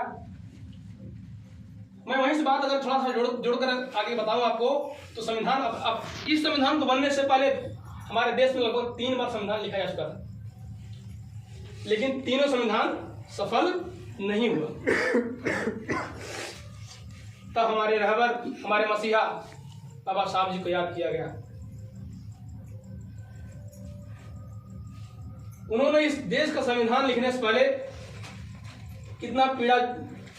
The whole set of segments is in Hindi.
गया। मैं वहीं से बात अगर थोड़ा सा जोड़कर आगे बताऊं आपको, तो संविधान अब इस संविधान को बनने से पहले हमारे देश में लगभग 3 बार संविधान लिखा जा चुका था, लेकिन तीनों संविधान सफल नहीं हुआ। तब हमारे रहबर, हमारे मसीहा बाबा साहब जी को याद किया गया। उन्होंने इस देश का संविधान लिखने से पहले कितना पीड़ा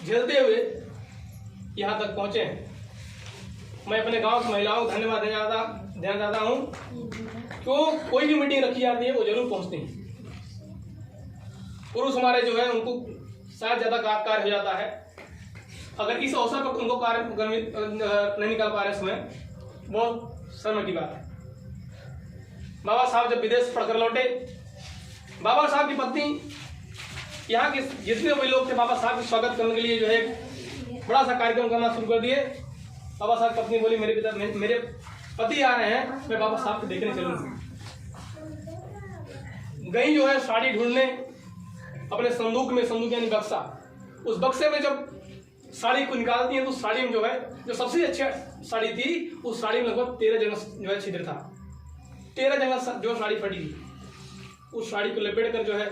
झेलते हुए यहाँ तक पहुंचे हैं। मैं अपने गांव की महिलाओं को धन्यवाद देना चाहता हूँ, तो कोई भी मीटिंग रखी जाती है वो जरूर पहुंचती हैं। पुरुष हमारे जो है उनको शायद ज्यादा कार्य हो जाता है, अगर इस अवसर पर उनको कार्य नहीं निकाल पा रहे समय, बहुत शर्म की बात है। बाबा साहब जब विदेश पढ़कर लौटे, बाबा साहब की पत्नी, यहाँ के जितने भी लोग थे बाबा साहब के स्वागत करने के लिए जो है बड़ा सा कार्यक्रम करना शुरू कर दिए। बाबा साहब की पत्नी बोली मेरे पति आ रहे हैं, मैं बाबा साहब को देखने चलूंगी। गई जो है साड़ी ढूंढने अपने संदूक यानी बक्सा, उस बक्से में जब साड़ी को निकालती है तो साड़ी में जो है जो सबसे अच्छी साड़ी थी, उस साड़ी में लगभग 13 जगह जो है छिद्र था। 13 जगह जो साड़ी फटी थी, उस साड़ी को लपेट कर जो है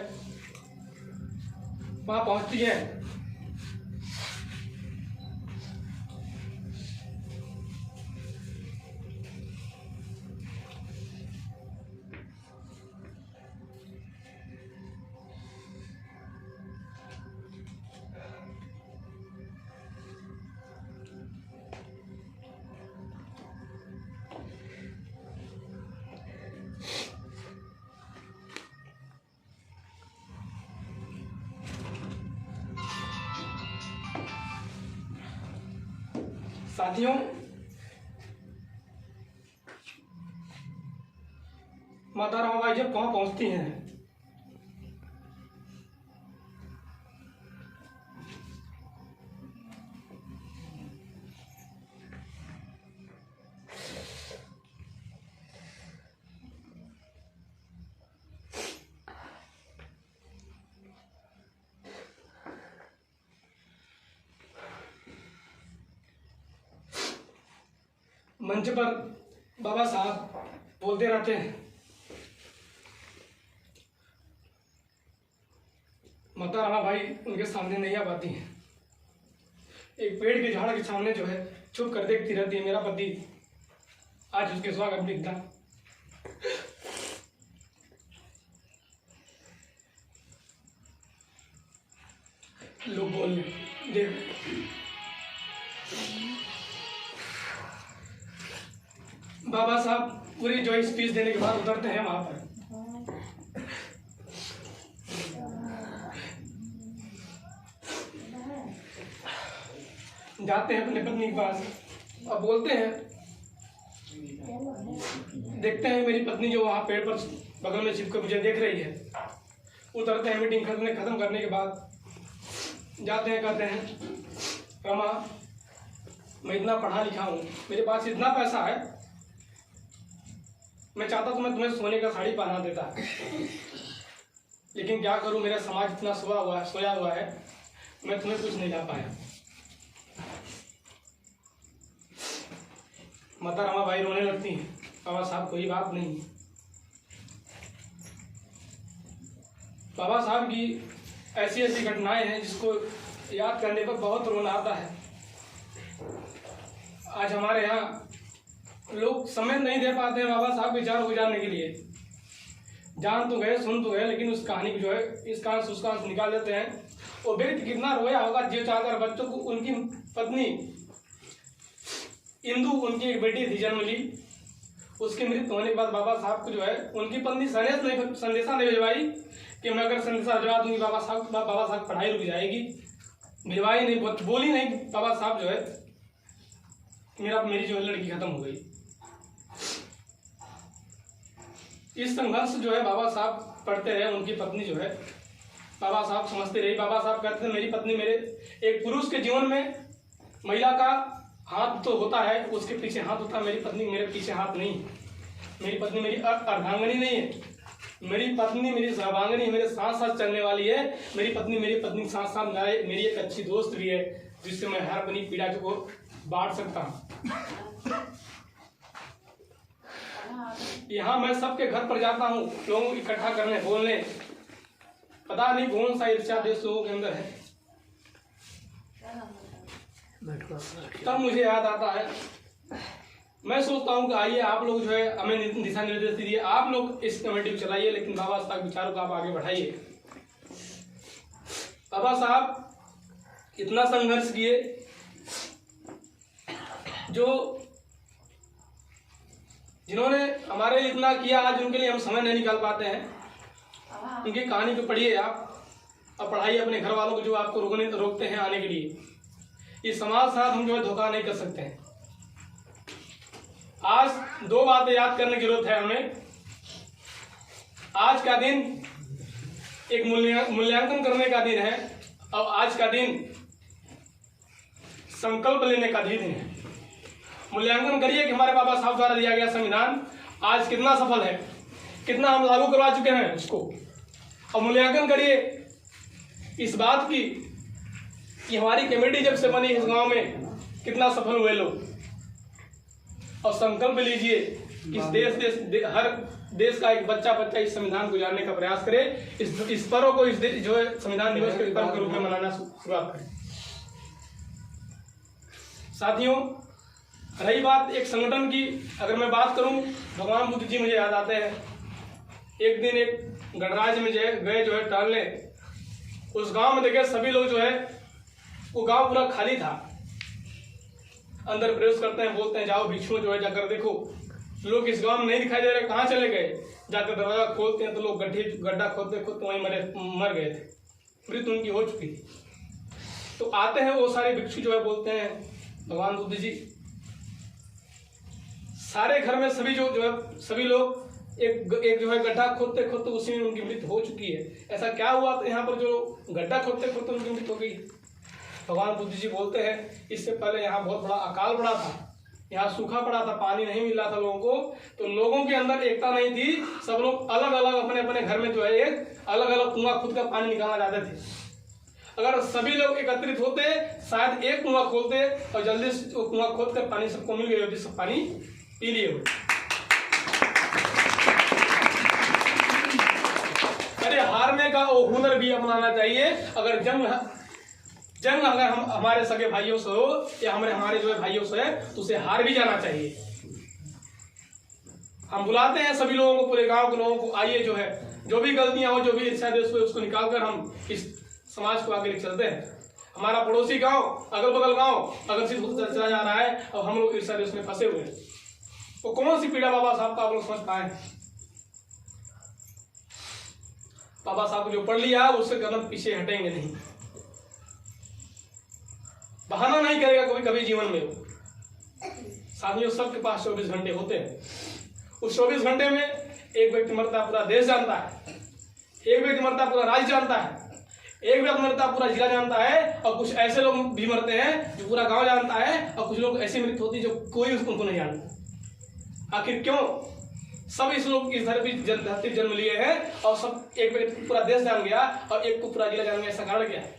वहां पहुंचती है। साथियों, माता रमाबाई जब कहाँ पहुंचती हैं, मंच पर बाबा साहब बोलते रहते हैं, माता रमाबाई उनके सामने नहीं आ पाती हैं। एक पेड़ के झाड़ के सामने जो है छुप कर देखती रहती है, मेरा पति आज उसके स्वागत में दिखता। लोग बोल देख बाबा साहब पूरी जो स्पीच देने के बाद उतरते हैं वहां पर। जाते हैं अपने पत्नी के पास और बोलते हैं, देखते हैं मेरी पत्नी जो वहां पेड़ पर बगल में छिपकर मुझे देख रही है। उतरते हैं, मीटिंग खत्म करने के बाद जाते हैं, कहते हैं रमा मैं इतना पढ़ा लिखा हूँ, मेरे पास इतना पैसा है, मैं चाहता तो मैं तुम्हें सोने का साड़ी पहना देता, लेकिन क्या करूं, मेरा समाज इतना सोया हुआ है, मैं तुम्हें कुछ नहीं ला पाया। माता रमाबाई रोने लगती हैं। बाबा साहब कोई बात नहीं। बाबा साहब की ऐसी ऐसी घटनाएं हैं जिसको याद करने पर बहुत रोना आता है। आज हमारे यहाँ लोग समय नहीं दे पाते हैं बाबा साहब के विचार गुजारने के लिए। जान तो गए, सुन तो गए, लेकिन उस कहानी को जो है इस कान से उस कान से निकाल देते हैं। वो व्यक्ति कितना रोया होगा जो चाहकर बच्चों को, उनकी पत्नी इंदू, उनकी एक बेटी थी जन्म ली, उसकी मृत्यु होने के बाद बाबा साहब को जो है उनकी पत्नी संदेशा नहीं भिजवाई कि मैं अगर संदेशा भिजवा दूंगी बाबा साहब पढ़ाई रुक जाएगी। भिजवाई नहीं, बोली नहीं, बाबा साहब जो है मेरी जो है लड़की खत्म हो गई। इस संघर्ष जो है बाबा साहब पढ़ते रहे, उनकी पत्नी जो है बाबा साहब समझते रही। बाबा साहब कहते थे मेरी पत्नी एक पुरुष के जीवन में महिला का हाथ तो होता है, उसके पीछे हाथ होता है, मेरी पत्नी मेरे पीछे हाथ नहीं, मेरी पत्नी मेरी अर्धांगनी नहीं है। मेरी पत्नी मेरी सर्वांगिनी मेरे साथ साथ चलने वाली है। मेरी पत्नी के साथ साथ मेरी एक अच्छी दोस्त भी है, जिससे मैं हर अपनी पीड़ा को बांट सकता हूँ। यहाँ मैं सबके घर पर जाता हूँ, लोगों को इकट्ठा करने, बोलने, पता नहीं कौन सा ईर्ष्या देश लोगों के अंदर है। तब मुझे याद आता है, मैं सोचता हूँ कि आइए आप लोग जो है हमें दिशा निर्देश दीजिए, आप लोग इस कमेटी को चलाइए, लेकिन बाबा साहब विचारों को आप आगे बढ़ाइए। बाबा साहब इतना संघर्ष किए, जिन्होंने हमारे लिए इतना किया, आज उनके लिए हम समय नहीं निकाल पाते हैं। उनकी कहानी को पढ़िए आप और पढ़ाइए अपने घर वालों को, जो आपको रोकते हैं आने के लिए। इस समाज साथ हम जो है धोखा नहीं कर सकते हैं। आज दो बातें याद करने की जरूरत है हमें। आज का दिन एक मूल्यांकन करने का दिन है, और आज का दिन संकल्प लेने का दिन है। मूल्यांकन करिए कि हमारे बाबा साहब द्वारा दिया गया संविधान आज कितना सफल है, कितना हम लागू करवा चुके हैं उसको। और मूल्यांकन करिए इस बात की कि हमारी कमेटी जब से बनी इस गांव में कितना सफल हुए लोग। और संकल्प लीजिए इस हर देश का एक बच्चा इस संविधान को जानने का प्रयास करे। इस पर्व को जो है संविधान दिवस के पर्व के रूप में मनाना शुरुआत करें। साथियों, रही बात एक संगठन की, अगर मैं बात करूं, भगवान बुद्ध जी मुझे याद आते हैं। एक दिन एक गणराज्य में गए जो है टहलने, उस गांव में देखे सभी लोग जो है, वो गांव पूरा खाली था। अंदर प्रवेश करते हैं, बोलते हैं जाओ भिक्षुओं जो है जाकर देखो, लोग इस गांव में नहीं दिखाई दे रहे, कहाँ चले गए। जाकर दरवाजा खोलते हैं तो लोग गड्ढा खोदते खोदते वहीं मर गए थे, मृत्यु उनकी हो चुकी थी। तो आते हैं वो सारे भिक्षु जो है, बोलते हैं भगवान बुद्ध जी, सारे घर में सभी सभी लोग एक जो है गड्ढा खोदते खोदते उसी में उनकी मृत्यु हो चुकी है। ऐसा क्या हुआ तो यहाँ पर जो गड्ढा खोदते खोदते उनकी मृत्यु हो गई। भगवान बुद्ध जी बोलते हैं, इससे पहले यहाँ बहुत बड़ा अकाल पड़ा था, यहाँ सूखा पड़ा था, पानी नहीं मिल रहा था लोगों को, तो लोगों के अंदर एकता नहीं थी। सब लोग अलग अलग अपने अपने घर में जो है एक अलग अलग कुआं खुद का पानी निकालना चाहते थे। अगर सभी लोग एकत्रित होते, शायद एक कुआं खोलते और जल्दी से वो कुआं खोद कर पानी सबको मिल गई होती, सब पानी पी लिए होते। अरे हारने का वो हुनर भी अपनाना चाहिए। अगर जंग अगर हम हमारे सगे भाइयों से हो या हमारे जो है भाइयों से है, तो उसे हार भी जाना चाहिए। हम बुलाते हैं सभी लोगों को, पूरे गांव के लोगों को, आइए जो है जो भी गलतियां हो, जो भी ईर्ष्या देश हो, उसको निकालकर हम इस समाज को आगे लेकर चलते हैं। हमारा पड़ोसी गांव, अगल बगल गांव अगर सिर्फ चला जा रहा है और हम लोग ईर्ष्या देश में फंसे हुए हैं, वो कौन सी पीड़ा बाबा साहब का आप लोग समझ पाए। बाबा साहब को जो पढ़ लिया उससे कदम पीछे हटेंगे नहीं, बहाना नहीं करेगा कोई कभी जीवन में। साथियों, सबके पास 24 घंटे होते हैं। उस 24 घंटे में एक व्यक्ति मरता पूरा देश जानता है, एक व्यक्ति मरता पूरा राज्य जानता है, एक व्यक्ति मरता पूरा जिला जानता है, और कुछ ऐसे लोग भी मरते हैं जो पूरा गांव जानता है, और कुछ लोग ऐसी मृत्यु होती है जो कोई उनको नहीं जानता। आखिर क्यों? सब इस लोग इस धरती जन्म लिए हैं, और सब एक व्यक्ति पूरा देश जान गया और एक को पूरा जिला जान गया। ऐसा कारण क्या है?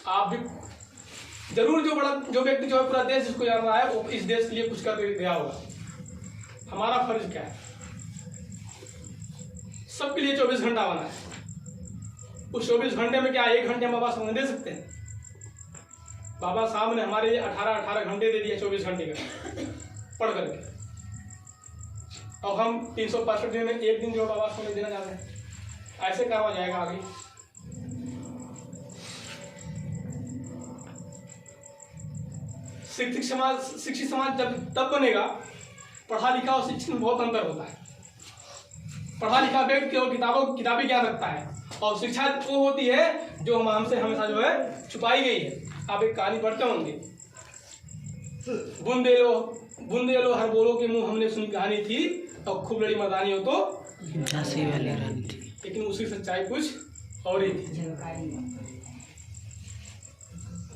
आप भी जरूर जो व्यक्ति जो है पूरा देश जिसको जान रहा है, वो इस देश के लिए कुछ कर गया होगा। हमारा फर्ज क्या है? सबके लिए 24 घंटा बना है। उस 24 घंटे में क्या 1 घंटे हम बाबा साहब दे सकते हैं? बाबा साहब ने हमारे लिए 18 घंटे दे दिया, 24 घंटे का पढ़ करके, और हम 365 दिन में एक दिन जो बाबा साहब देना चाहते हैं। ऐसे क्या हो जाएगा आगे? शिक्षित समाज जब तब बनेगा, पढ़ा लिखा और शिक्षित में बहुत अंतर होता है। पढ़ा लिखा व्यक्ति और किताबी ज्ञान रखता है, और शिक्षा वो होती है जो हमसे हमेशा जो है छुपाई गई है। आप एक कहानी पढ़ते होंगे, बूंदे लो हर बोलो के मुंह हमने सुनी कहानी थी, और खूब लड़ी मर्दानी हो तो झांसी वाली रानी थी, लेकिन उसकी सच्चाई कुछ और ही थी।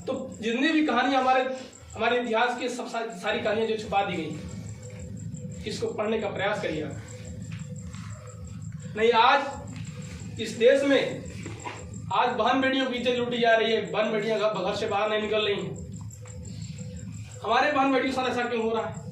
तो जितनी भी कहानी हमारे इतिहास की सब सारी कहानियां जो छुपा दी गई, इसको पढ़ने का प्रयास करिए। नहीं, आज इस देश में आज बहन बेटियों की इज्जत लूटी जा रही है, बहन बेटियां घर से बाहर नहीं निकल रही हैं। हमारे बहन बेटियों के साथ ऐसा क्यों हो रहा है?